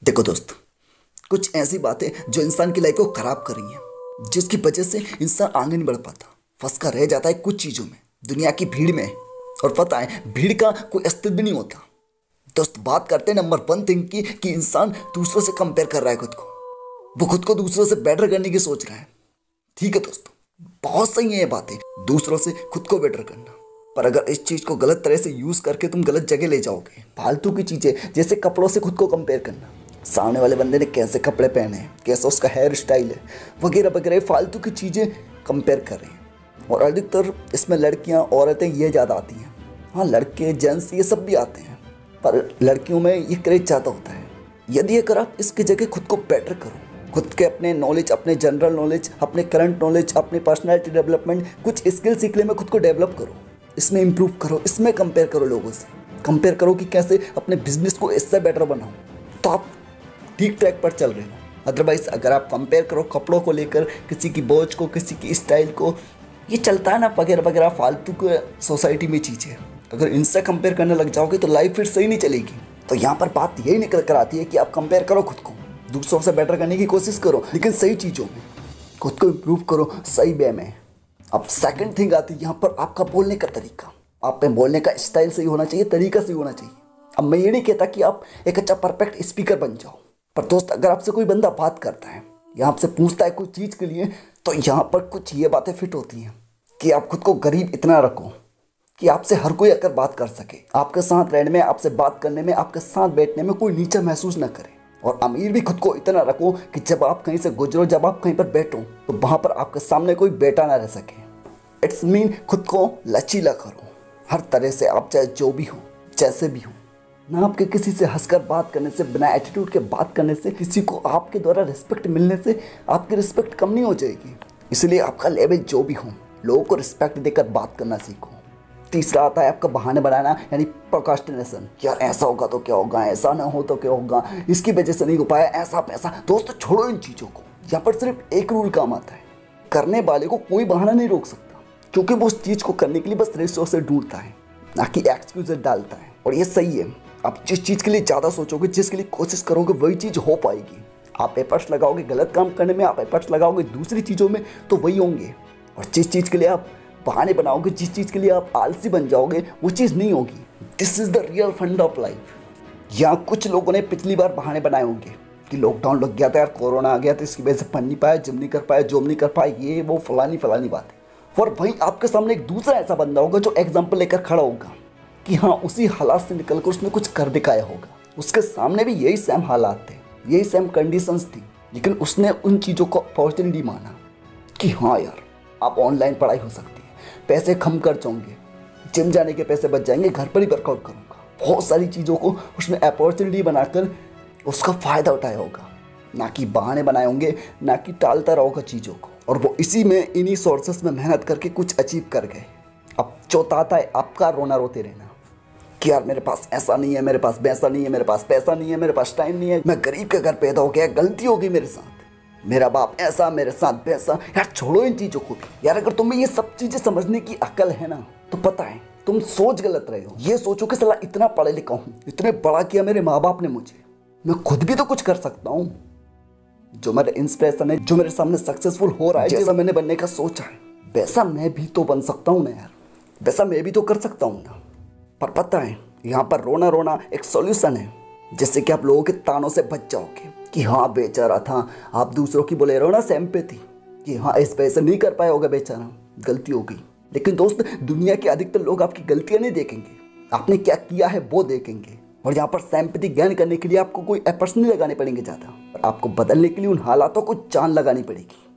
देखो दोस्त, कुछ ऐसी बातें जो इंसान की लाइफ को खराब कर रही हैं, जिसकी वजह से इंसान आगे नहीं बढ़ पाता, फंस कर रह जाता है कुछ चीज़ों में, दुनिया की भीड़ में। और पता है, भीड़ का कोई अस्तित्व भी नहीं होता। दोस्त, बात करते हैं नंबर वन थिंग की कि इंसान दूसरों से कंपेयर कर रहा है खुद को। वो खुद को दूसरों से बेटर करने की सोच रहा है। ठीक है दोस्तों, बहुत सही है ये बातें, दूसरों से खुद को बेटर करना। पर अगर इस चीज़ को गलत तरह से यूज़ करके तुम गलत जगह ले जाओगे, फालतू की चीज़ें जैसे कपड़ों से खुद को कंपेयर करना, सामने वाले बंदे ने कैसे कपड़े पहने हैं, कैसा उसका हेयर स्टाइल है, वगैरह वगैरह फालतू की चीज़ें कंपेयर कर रहे हैं। और अधिकतर इसमें लड़कियां, औरतें ये ज़्यादा आती हैं। हाँ, लड़के जेंट्स ये सब भी आते हैं, पर लड़कियों में ये क्रेज ज़्यादा होता है। यदि अगर आप इसकी जगह खुद को बेटर करो, खुद के अपने नॉलेज, अपने जनरल नॉलेज, अपने करंट नॉलेज, अपने पर्सनैलिटी डेवलपमेंट, कुछ स्किल सीखने में खुद को डेवलप करो, इसमें इम्प्रूव करो, इसमें कंपेयर करो, लोगों से कंपेयर करो कि कैसे अपने बिजनेस को इससे बेटर बनाओ, तो आप ठीक ट्रैक पर चल रहे हो। अदरवाइज अगर आप कंपेयर करो कपड़ों को लेकर, किसी की वॉच को, किसी की स्टाइल को, ये चलता है ना वगैरह वगैरह फालतू के सोसाइटी में चीज़ें, अगर इनसे कंपेयर करने लग जाओगे तो लाइफ फिर सही नहीं चलेगी। तो यहाँ पर बात यही निकल कर आती है कि आप कंपेयर करो खुद को, दूसरों से बेटर करने की कोशिश करो, लेकिन सही चीज़ों में खुद को इम्प्रूव करो, सही वे में। अब सेकंड थिंग आती है यहाँ पर आपका बोलने का तरीका। आप पे बोलने का स्टाइल सही होना चाहिए, तरीका सही होना चाहिए। अब मैं ये नहीं कहता कि आप एक अच्छा परफेक्ट स्पीकर बन जाओ, पर दोस्त, अगर आपसे कोई बंदा बात करता है या आपसे पूछता है कोई चीज़ के लिए, तो यहाँ पर कुछ ये बातें फिट होती हैं कि आप खुद को गरीब इतना रखो कि आपसे हर कोई आकर बात कर सके, आपके साथ रहने में, आपसे बात करने में, आपके साथ बैठने में कोई नीचा महसूस ना करे। और अमीर भी खुद को इतना रखो कि जब आप कहीं से गुजरो, जब आप कहीं पर बैठो, तो वहाँ पर आपके सामने कोई बैठा ना रह सके। इट्स मीन खुद को लचीला करो हर तरह से, आप चाहे जो भी हो, जैसे भी हो ना। आपके किसी से हंसकर बात करने से, बिना एटीट्यूड के बात करने से, किसी को आपके द्वारा रिस्पेक्ट मिलने से आपकी रिस्पेक्ट कम नहीं हो जाएगी। इसलिए आपका लेवल जो भी हो, लोगों को रिस्पेक्ट देकर बात करना सीखो। तीसरा आता है आपका बहाने बनाना, यानी प्रोक्रास्टिनेशन। यार ऐसा होगा तो क्या होगा, ऐसा ना हो तो क्या होगा, इसकी वजह से नहीं हो पाया, ऐसा पैसा। दोस्तों छोड़ो इन चीज़ों को। यहाँ पर सिर्फ एक रूल काम आता है, करने वाले को कोई बहाना नहीं रोक सकता, क्योंकि वो उस चीज़ को करने के लिए बस रिसोर्सेज ढूंढता है, ना कि एक्सक्यूज डालता है। और ये सही है, आप जिस चीज़ के लिए ज़्यादा सोचोगे, जिसके लिए कोशिश करोगे, वही चीज़ हो पाएगी। आप एफर्ट्स लगाओगे गलत काम करने में, आप एफर्ट्स लगाओगे दूसरी चीज़ों में, तो वही होंगे। और जिस चीज़ के लिए आप बहाने बनाओगे, जिस चीज़ के लिए आप आलसी बन जाओगे, वो चीज़ नहीं होगी। This is the real fund of life. यहाँ कुछ लोगों ने पिछली बार बहाने बनाए होंगे कि लॉकडाउन लग गया था, यार कोरोना आ गया था, इसकी वजह से पढ़ नहीं पाया, जिम नहीं कर पाया, जॉब नहीं कर पाया, ये वो फलानी फलानी बात है। और वहीं आपके सामने एक दूसरा ऐसा बंदा होगा जो एग्जाम्पल लेकर खड़ा होगा कि हाँ, उसी हालात से निकलकर उसने कुछ कर दिखाया होगा। उसके सामने भी यही सेम हालात थे, यही सेम कंडीशंस थी, लेकिन उसने उन चीज़ों को अपॉर्चुनिटी माना कि हाँ यार, आप ऑनलाइन पढ़ाई हो सकती है, पैसे कम खर्च होंगे, जिम जाने के पैसे बच जाएंगे, घर पर ही वर्कआउट करूँगा। बहुत सारी चीज़ों को उसने अपॉर्चुनिटी बनाकर उसका फ़ायदा उठाया होगा, ना कि बहाने बनाए होंगे, ना कि टालता रहा होगा चीज़ों को। और वो इसी में, इन्हीं सोर्सेस में मेहनत करके कुछ अचीव कर गए। अब चौथा आता है आपका रोना रोते रहना कि यार मेरे पास ऐसा नहीं है, मेरे पास वैसा नहीं है, मेरे पास पैसा नहीं है, मेरे पास टाइम नहीं है, मैं गरीब के घर पैदा हो गया, गलती हो गई मेरे साथ, मेरा बाप ऐसा, मेरे साथ वैसा। यार छोड़ो इन चीज़ों को भी। यार अगर तुम्हें ये सब चीज़ें समझने की अकल है ना, तो पता है तुम सोच गलत रहे हो। ये सोचो कि साला इतना पढ़ा लिखा हूँ, इतने बड़ा किया मेरे माँ बाप ने मुझे, मैं खुद भी तो कुछ कर सकता हूँ। जो मेरा इंस्पिरेशन है, जो मेरे सामने सक्सेसफुल हो रहा है, जैसा मैंने बनने का सोचा है, वैसा मैं भी तो बन सकता हूँ ना यार, वैसा मैं भी तो कर सकता हूँ ना। पर पता है, यहाँ पर रोना रोना एक सॉल्यूशन है, जिससे कि आप लोगों के तानों से बच जाओगे कि हाँ बेचारा था। आप दूसरों की बोले रहो ना सिंपैथी कि हाँ इस वजह से नहीं कर पाया होगा, बेचारा गलती हो गई। लेकिन दोस्त, दुनिया के अधिकतर लोग आपकी गलतियाँ नहीं देखेंगे, आपने क्या किया है वो देखेंगे। और यहाँ पर सिंपैथी गेन करने के लिए आपको कोई एफर्ट्स नहीं लगाने पड़ेंगे ज़्यादा, और आपको बदलने के लिए उन हालातों को जान लगानी पड़ेगी।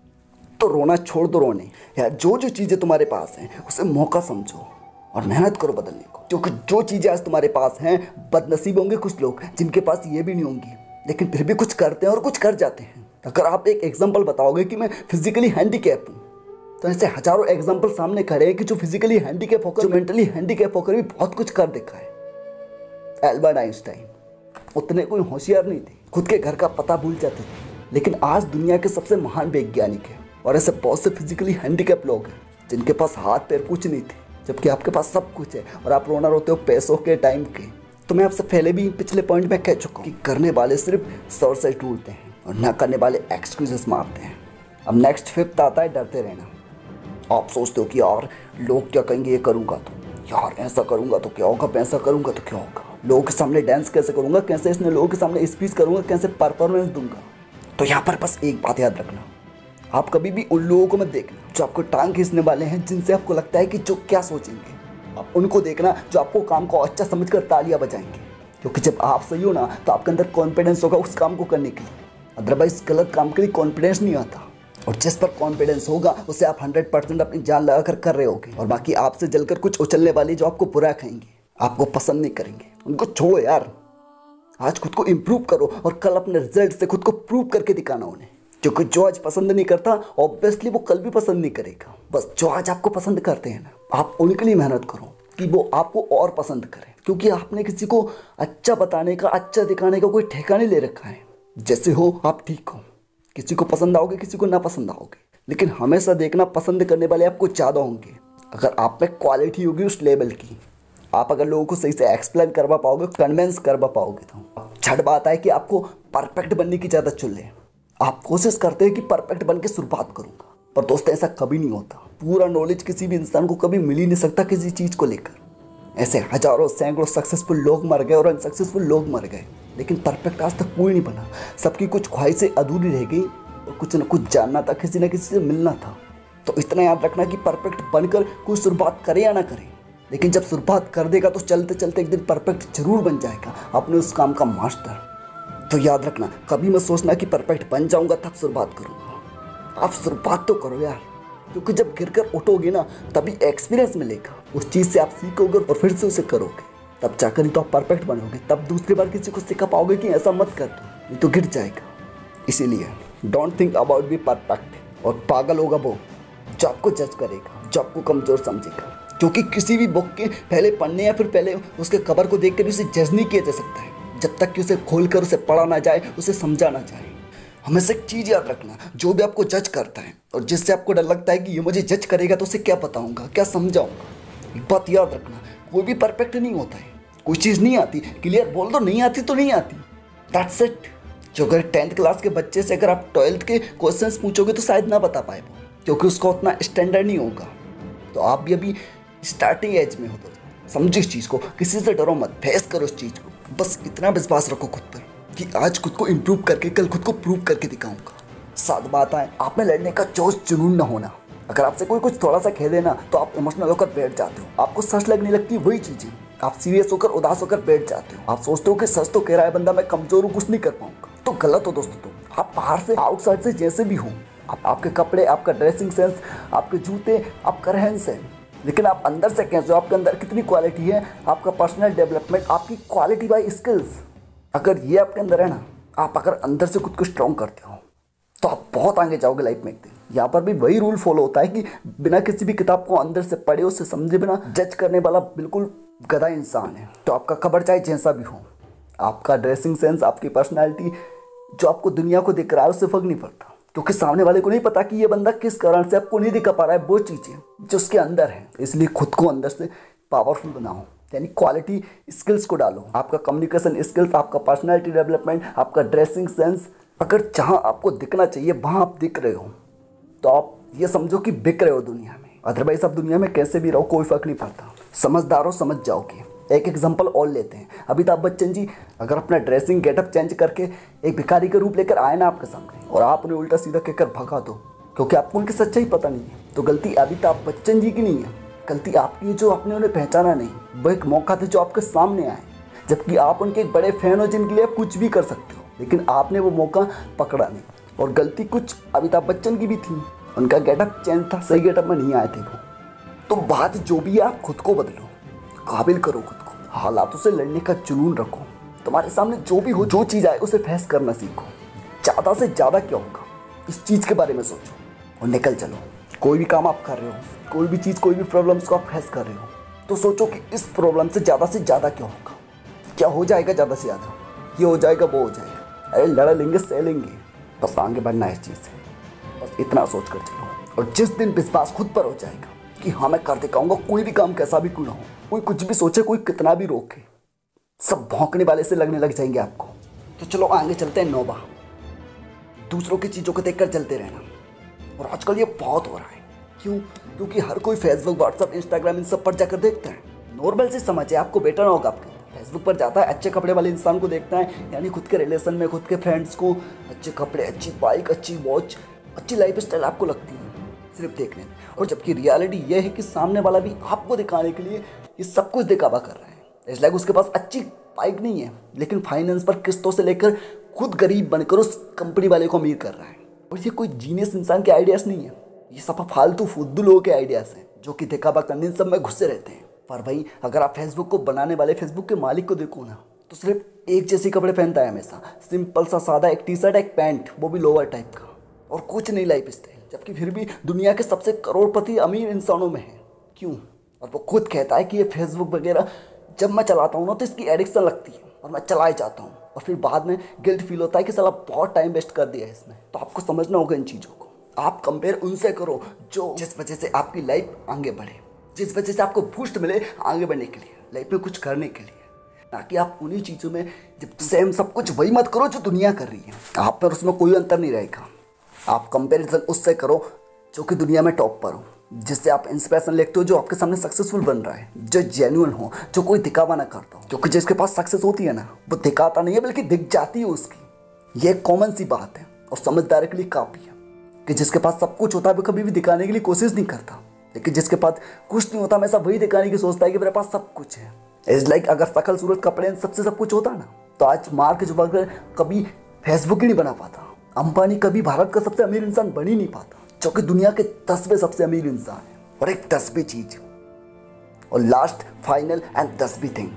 तो रोना छोड़ दो रोने यार, जो जो चीज़ें तुम्हारे पास हैं उसे मौका समझो और मेहनत करो बदलने को। क्योंकि जो चीज़ें आज तुम्हारे पास हैं, बदनसीब होंगे कुछ लोग जिनके पास ये भी नहीं होंगी, लेकिन फिर भी कुछ करते हैं और कुछ कर जाते हैं। अगर आप एक एग्जाम्पल बताओगे कि मैं फिजिकली हैंडीकैप हूँ, तो ऐसे हजारों एग्जाम्पल सामने खड़े हैं कि जो फिजिकली हैंडीकैप होकर, जो मेंटली हैंडीकैप होकर भी बहुत कुछ कर देखा है। एल्बर्ट आइंस्टाइन उतने कोई होशियार नहीं थे, खुद के घर का पता भूल जाते थे, लेकिन आज दुनिया के सबसे महान वैज्ञानिक हैं। और ऐसे बहुत से फिजिकली हैंडीकैप लोग हैं जिनके पास हाथ पैर कुछ नहीं थे, जबकि आपके पास सब कुछ है और आप रोना रोते हो पैसों के, टाइम के। तो मैं आपसे पहले भी पिछले पॉइंट में कह चुका हूँ कि करने वाले सिर्फ सर से टूटते हैं और ना करने वाले एक्सक्यूजेस मारते हैं। अब नेक्स्ट फिफ्थ आता है डरते रहना। आप सोचते हो कि यार लोग क्या कहेंगे ये करूँगा तो, यार ऐसा करूँगा तो क्या होगा, ऐसा करूँगा तो क्या होगा, लोगों के सामने डांस कैसे करूँगा, कैसे इसने लोगों के सामने स्पीच करूँगा, कैसे परफॉर्मेंस दूंगा। तो यहाँ पर बस एक बात याद रखना, आप कभी भी उन लोगों को मत देखना जो आपको टांग खींचने वाले हैं, जिनसे आपको लगता है कि जो क्या सोचेंगे। आप उनको देखना जो आपको काम को अच्छा समझकर तालियां बजाएंगे, क्योंकि जब आप सही हो ना तो आपके अंदर कॉन्फिडेंस होगा उस काम को करने के लिए। अदरवाइज गलत काम के लिए कॉन्फिडेंस नहीं आता, और जिस पर कॉन्फिडेंस होगा उसे आप 100% अपनी जान लगा कर रहे होगे। और बाकी आपसे जलकर कुछ उछलने वाले जो आपको बुरा कहेंगे, आपको पसंद नहीं करेंगे, उनको छोड़ो यार। आज खुद को इम्प्रूव करो और कल अपने रिजल्ट से खुद को प्रूव करके दिखाना उन्हें, क्योंकि जो आज पसंद नहीं करता ऑब्वियसली वो कल भी पसंद नहीं करेगा। बस जो आज आपको पसंद करते हैं ना, आप उनके लिए मेहनत करो कि वो आपको और पसंद करें, क्योंकि आपने किसी को अच्छा बताने का, अच्छा दिखाने का कोई ठेका नहीं ले रखा है। जैसे हो आप ठीक हो, किसी को पसंद आओगे, किसी को ना पसंद आओगे, लेकिन हमेशा देखना पसंद करने वाले आपको ज़्यादा होंगे अगर आप में क्वालिटी होगी उस लेवल की। आप अगर लोगों को सही से एक्सप्लेन करवा पाओगे, कन्विंस करवा पाओगे, तो झट बात है कि आपको परफेक्ट बनने की ज़्यादा चुल है। आप कोशिश करते हैं कि परफेक्ट बन के शुरुआत करूँगा, पर दोस्त ऐसा कभी नहीं होता। पूरा नॉलेज किसी भी इंसान को कभी मिल ही नहीं सकता किसी चीज़ को लेकर। ऐसे हजारों सैकड़ों सक्सेसफुल लोग मर गए और अनसक्सेसफुल लोग मर गए, लेकिन परफेक्ट आज तक कोई नहीं बना। सबकी कुछ ख्वाहिशें अधूरी रह गई और कुछ ना कुछ जानना था, किसी न किसी से मिलना था। तो इतना याद रखना कि परफेक्ट बनकर कोई शुरुआत करे या ना करे, लेकिन जब शुरुआत कर देगा तो चलते चलते एक दिन परफेक्ट जरूर बन जाएगा, अपने उस काम का मास्टर। तो याद रखना, कभी मत सोचना कि परफेक्ट बन जाऊंगा तब शुरुआत करूंगा। आप शुरुआत तो करो यार, क्योंकि जब गिरकर उठोगे ना तभी एक्सपीरियंस मिलेगा, उस चीज़ से आप सीखोगे और फिर से उसे करोगे, तब जाकर ही तो आप परफेक्ट बनोगे। तब दूसरी बार किसी को सिखा पाओगे कि ऐसा मत कर दो, नहीं तो गिर जाएगा। इसीलिए don't think about be perfect. और पागल होगा वो जो आपको जज करेगा, जो आपको कमज़ोर समझेगा, क्योंकि किसी भी बुक के पहले पढ़ने या फिर पहले उसके कवर को देख कर उसे जज नहीं किया जा सकता है जब तक कि उसे खोलकर उसे पढ़ा ना जाए, उसे समझा ना जाए। हमेशा एक चीज़ याद रखना, जो भी आपको जज करता है और जिससे आपको डर लगता है कि ये मुझे जज करेगा तो उसे क्या बताऊंगा, क्या समझाऊंगा, एक बात याद रखना, कोई भी परफेक्ट नहीं होता है। कोई चीज़ नहीं आती, क्लियर बोल दो, नहीं आती तो नहीं आती, दैट्स इट। जो अगर 10th क्लास के बच्चे से अगर आप 12th के क्वेश्चंस पूछोगे तो शायद ना बता पाए वो, क्योंकि उसका उतना स्टैंडर्ड नहीं होगा। तो आप भी अभी स्टार्टिंग एज में हो, तो समझो इस चीज़ को, किसी से डरो मत, फेस करो इस चीज़ को। बस इतना विश्वास रखो खुद पर कि आज खुद को इम्प्रूव करके कल खुद को प्रूव करके दिखाऊंगा। साथ बात है, आप में लड़ने का जोश जुनून ना होना। अगर आपसे कोई कुछ थोड़ा सा कह देना तो आप इमोशनल होकर बैठ जाते हो, आपको सच लगने लगती है वही चीज़ें, आप सीरियस होकर उदास होकर बैठ जाते हो। आप सोचते हो कि सच तो कह रहा है बंदा, मैं कमजोर हूँ, कुछ नहीं कर पाऊंगा। तो गलत हो दोस्तों। तो आप बाहर से आउटसाइड से जैसे भी हो, आपके कपड़े, आपका ड्रेसिंग सेंस, आपके जूते, आपका रहन सहन, लेकिन आप अंदर से कैसे हो, आपके अंदर कितनी क्वालिटी है, आपका पर्सनल डेवलपमेंट, आपकी क्वालिटी बाय स्किल्स, अगर ये आपके अंदर है ना, आप अगर अंदर से खुद को स्ट्रॉन्ग करते हो तो आप बहुत आगे जाओगे लाइफ में एक दिन। यहाँ पर भी वही रूल फॉलो होता है कि बिना किसी भी किताब को अंदर से पढ़े, उससे समझे बिना जज करने वाला बिल्कुल गधा इंसान है। तो आपका कपड़ चाहे जैसा भी हो, आपका ड्रेसिंग सेंस, आपकी पर्सनैलिटी, जो आपको दुनिया को दिख रहा है उससे फर्क नहीं पड़ता, क्योंकि सामने वाले को नहीं पता कि ये बंदा किस कारण से आपको नहीं दिखा पा रहा है वो चीज़ें जो उसके अंदर है। इसलिए खुद को अंदर से पावरफुल बनाओ, यानी क्वालिटी स्किल्स को डालो। आपका कम्युनिकेशन स्किल्स, आपका पर्सनालिटी डेवलपमेंट, आपका ड्रेसिंग सेंस, अगर जहाँ आपको दिखना चाहिए वहाँ आप दिख रहे हो तो आप ये समझो कि बिक रहे हो दुनिया में। अदरवाइज आप दुनिया में कैसे भी रहो कोई फर्क नहीं पड़ता। समझदार हो, समझ जाओगे। एक एग्जांपल और लेते हैं, अमिताभ बच्चन जी अगर अपना ड्रेसिंग गेटअप चेंज करके एक भिखारी का रूप लेकर आए ना आपके सामने और आप उन्हें उल्टा सीधा कहकर भगा दो क्योंकि आपको उनकी सच्चाई पता नहीं है, तो गलती अमिताभ बच्चन जी की नहीं है, गलती आपकी जो आपने उन्हें पहचाना नहीं। वो एक मौका था जो आपके सामने आए, जबकि आप उनके एक बड़े फैन हो जिनके लिए आप कुछ भी कर सकते हो, लेकिन आपने वो मौका पकड़ा नहीं। और गलती कुछ अमिताभ बच्चन की भी थी, उनका गेटअप चेंज था, सही गेटअप में नहीं आए थे वो। तो बात जो भी है, आप खुद को बदलो, काबिल करो खुद को, हालातों से लड़ने का जुनून रखो। तुम्हारे सामने जो भी हो, जो चीज़ आए उसे फेस करना सीखो। ज़्यादा से ज़्यादा क्या होगा इस चीज़ के बारे में सोचो और निकल चलो। कोई भी काम आप कर रहे हो, कोई भी चीज़, कोई भी प्रॉब्लम्स को आप फेस कर रहे हो, तो सोचो कि इस प्रॉब्लम से ज़्यादा क्या होगा, क्या हो जाएगा ज़्यादा से ज़्यादा, ये हो जाएगा, वो हो जाएगा, अरे लड़ लेंगे, सह लेंगे, बस आगे बढ़ना है इस चीज़ से। बस इतना सोच कर चलो। और जिस दिन विश्वास खुद पर हो जाएगा कि हाँ मैं कर दिखाऊंगा, कोई भी काम कैसा भी क्यों ना हो, कोई कुछ भी सोचे, कोई कितना भी रोके, सब भौंकने वाले से लगने लग जाएंगे आपको। तो चलो आगे चलते हैं। 9वां, दूसरों की चीज़ों को देखकर जलते रहना। और आजकल ये बहुत हो रहा है। क्यों? क्योंकि हर कोई फेसबुक, व्हाट्सअप, इंस्टाग्राम इन सब पर जाकर देखता है। नॉर्मल से समझ है, आपको बेटर होगा। आपके फेसबुक पर जाता है, अच्छे कपड़े वाले इंसान को देखता है, यानी खुद के रिलेशन में, खुद के फ्रेंड्स को अच्छे कपड़े, अच्छी बाइक, अच्छी वॉच, अच्छी लाइफ स्टाइल आपको लगती है सिर्फ देखने में। और जबकि रियलिटी ये है कि सामने वाला भी आपको दिखाने के लिए ये सब कुछ दिखावा कर रहा है। इट्स लाइक उसके पास अच्छी बाइक नहीं है, लेकिन फाइनेंस पर किस्तों से लेकर खुद गरीब बनकर उस कंपनी वाले को अमीर कर रहा है। और ये कोई जीनियस इंसान के आइडियाज़ नहीं है, ये सब फालतू फुद्दू लोगों के आइडियाज़ हैं जो कि दिखावा करने सब में घुसे रहते हैं। पर भाई अगर आप फेसबुक को बनाने वाले फेसबुक के मालिक को देखो ना, तो सिर्फ एक जैसे कपड़े पहनता है हमेशा, सिंपल सा सादा, एक टी शर्ट, एक पैंट, वो भी लोअर टाइप का, और कुछ नहीं लाइफ स्टाइल। जबकि फिर भी दुनिया के सबसे करोड़पति अमीर इंसानों में है। क्यों? और वो खुद कहता है कि ये फेसबुक वगैरह जब मैं चलाता हूँ ना तो इसकी एडिक्शन लगती है और मैं चला ही जाता हूँ, और फिर बाद में गिल्ट फील होता है कि साला बहुत टाइम वेस्ट कर दिया है इसमें। तो आपको समझना होगा इन चीज़ों को। आप कंपेयर उनसे करो जो जिस वजह से आपकी लाइफ आगे बढ़े, जिस वजह से आपको बूस्ट मिले आगे बढ़ने के लिए, लाइफ में कुछ करने के लिए। ना कि आप उन्हीं चीज़ों में जब सेम सब कुछ वही मत करो जो दुनिया कर रही है। आप पर उसमें कोई अंतर नहीं रहेगा। आप कंपेरिजन उससे करो जो कि दुनिया में टॉप पर हो, जिससे आप इंस्पिरेशन लेते हो, जो आपके सामने सक्सेसफुल बन रहा है, जो जेन्युइन हो, जो कोई दिखावा ना करता हो। क्योंकि जिसके पास सक्सेस होती है ना, वो दिखाता नहीं है बल्कि दिख जाती है उसकी। ये एक कॉमन सी बात है और समझदारी के लिए काफ़ी है कि जिसके पास सब कुछ होता है वो कभी भी दिखाने के लिए कोशिश नहीं करता, लेकिन जिसके पास कुछ नहीं होता हमेशा वही दिखाने की सोचता है कि मेरे पास सब कुछ है। इट्स लाइक अगर शकल सूरत कपड़े सबसे सब कुछ होता ना, तो आज मार्क जुकरबर्ग कभी फेसबुक ही नहीं बना पाता, अंबानी कभी भारत का सबसे अमीर इंसान बन ही नहीं पाता, जो कि दुनिया के 10वें सबसे अमीर इंसान है। और एक 10वीं चीज और लास्ट फाइनल एंड 10वीं थिंग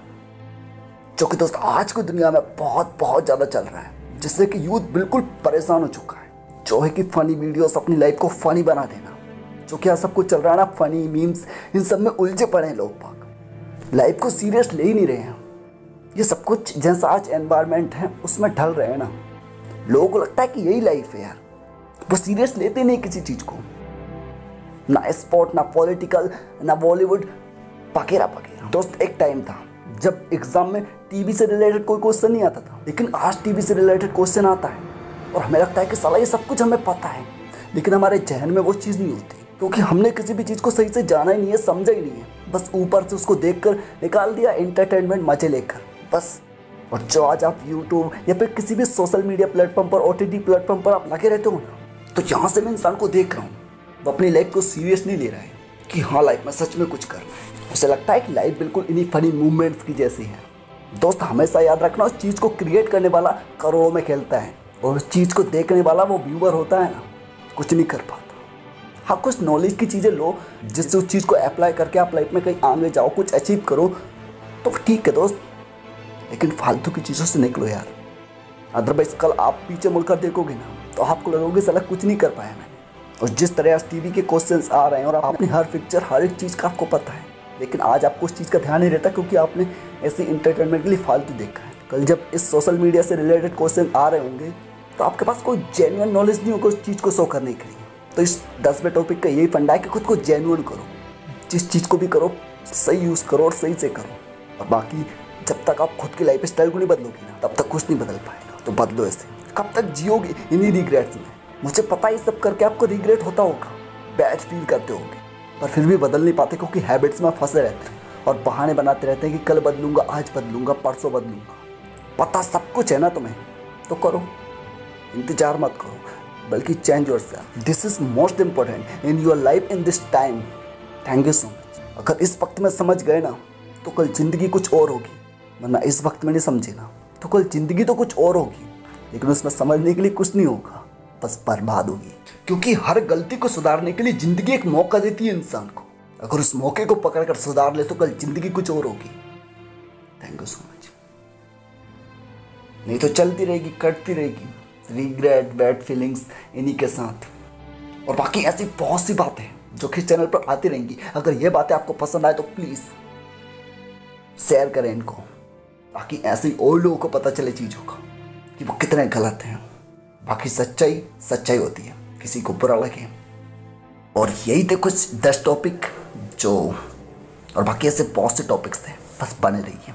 जो कि दोस्त आज की दुनिया में बहुत बहुत ज़्यादा चल रहा है, जिससे कि यूथ बिल्कुल परेशान हो चुका है, जो है कि फ़नी वीडियोस, अपनी लाइफ को फ़नी बना देना। जो कि सब कुछ चल रहा है ना, फ़नी मीम्स, इन सब में उलझे पड़े हैं लोग बाग, लाइफ को सीरियस ले ही नहीं रहे हैं। ये सब कुछ जैसा आज एनवायरनमेंट है उसमें ढल रहे हैं ना, लोगों को लगता है कि यही लाइफ है यार, वो सीरियस लेते नहीं किसी चीज़ को, ना स्पोर्ट, ना पॉलिटिकल, ना बॉलीवुड वगैरह वगैरह। दोस्त एक टाइम था जब एग्जाम में टीवी से रिलेटेड कोई क्वेश्चन नहीं आता था, लेकिन आज टीवी से रिलेटेड क्वेश्चन आता है और हमें लगता है कि साला ये सब कुछ हमें पता है, लेकिन हमारे जहन में वो चीज़ नहीं होती, क्योंकि हमने किसी भी चीज़ को सही से जाना ही नहीं है, समझा ही नहीं है, बस ऊपर से उसको देखकर निकाल दिया एंटरटेनमेंट मजे लेकर बस। और जो आज आप यूट्यूब या फिर किसी भी सोशल मीडिया प्लेटफॉर्म पर, OTT प्लेटफॉर्म पर आप लगे रहते हो ना, तो यहाँ से मैं इंसान को देख रहा हूँ, वो अपनी लाइफ को सीरियस नहीं ले रहा है कि हाँ लाइफ में सच में कुछ करना है। उसे लगता है कि लाइफ बिल्कुल इन्हीं फनी मूवमेंट्स की जैसी है। दोस्त हमेशा याद रखना, उस चीज़ को क्रिएट करने वाला करोड़ों में खेलता है और उस चीज़ को देखने वाला वो व्यूअर होता है ना, कुछ नहीं कर पाता। हाँ, कुछ नॉलेज की चीज़ें लो जिससे उस चीज़ को अप्लाई करके आप लाइफ में कहीं आगे जाओ, कुछ अचीव करो, तो ठीक है दोस्त, लेकिन फालतू की चीज़ों से निकलो यार। अदरवाइज कल आप पीछे मुड़कर देखोगे ना तो आपको लगोगे साला कुछ नहीं कर पाया मैंने। और जिस तरह आज टीवी के क्वेश्चंस आ रहे हैं और आपने हर पिक्चर, हर एक चीज़ का आपको पता है, लेकिन आज आपको उस चीज़ का ध्यान नहीं रहता क्योंकि आपने ऐसे इंटरटेनमेंट के लिए फालतू देखा है। कल जब इस सोशल मीडिया से रिलेटेड क्वेश्चन आ रहे होंगे तो आपके पास कोई जेन्युइन नॉलेज नहीं होगा उस चीज़ को शो करने के लिए। तो इस 10वें टॉपिक का यही फंडा है कि खुद को जेन्युइन करो, जिस चीज़ को भी करो सही यूज़ करो और सही से करो। और बाकी जब तक आप खुद की लाइफ स्टाइल को नहीं बदलोगे ना, तब तक कुछ नहीं बदल पाएगा। तो बदलो ऐसे, कब तक जियोगे इन्हीं रिग्रेट्स में? मुझे पता है ये सब करके आपको रिग्रेट होता होगा, बैड फील करते होगे, पर फिर भी बदल नहीं पाते क्योंकि हैबिट्स में फंसे रहते हैं और बहाने बनाते रहते हैं कि कल बदलूंगा, आज बदलूंगा, परसों बदलूंगा। पता सब कुछ है ना तुम्हें, तो करो, इंतजार मत करो, बल्कि change yourself. This is most important in your life in this time. Thank you so much. अगर इस वक्त में समझ गए ना तो कल ज़िंदगी कुछ और होगी, वरना इस वक्त में नहीं समझे ना तो कल ज़िंदगी तो कुछ और होगी, लेकिन उसमें समझने के लिए कुछ नहीं होगा, बस बर्बाद होगी। क्योंकि हर गलती को सुधारने के लिए ज़िंदगी एक मौका देती है इंसान को। अगर उस मौके को पकड़कर सुधार ले तो कल ज़िंदगी कुछ और होगी। Thank you so much. नहीं तो चलती रहेगी, कटती रहेगी, रिग्रेट, बैड फीलिंग्स इन्हीं के साथ। और बाकी ऐसी बहुत सी बातें जो कि चैनल पर आती रहेंगी। अगर ये बातें आपको पसंद आए तो प्लीज़ शेयर करें इनको, ताकि ऐसे और लोगों को पता चले चीज़ों का कि वो कितने गलत हैं। बाकी सच्चाई सच्चाई होती है, किसी को बुरा लगे। और यही थे कुछ 10 टॉपिक जो, और बाकी ऐसे बहुत से टॉपिक्स थे, बस बने रहिए।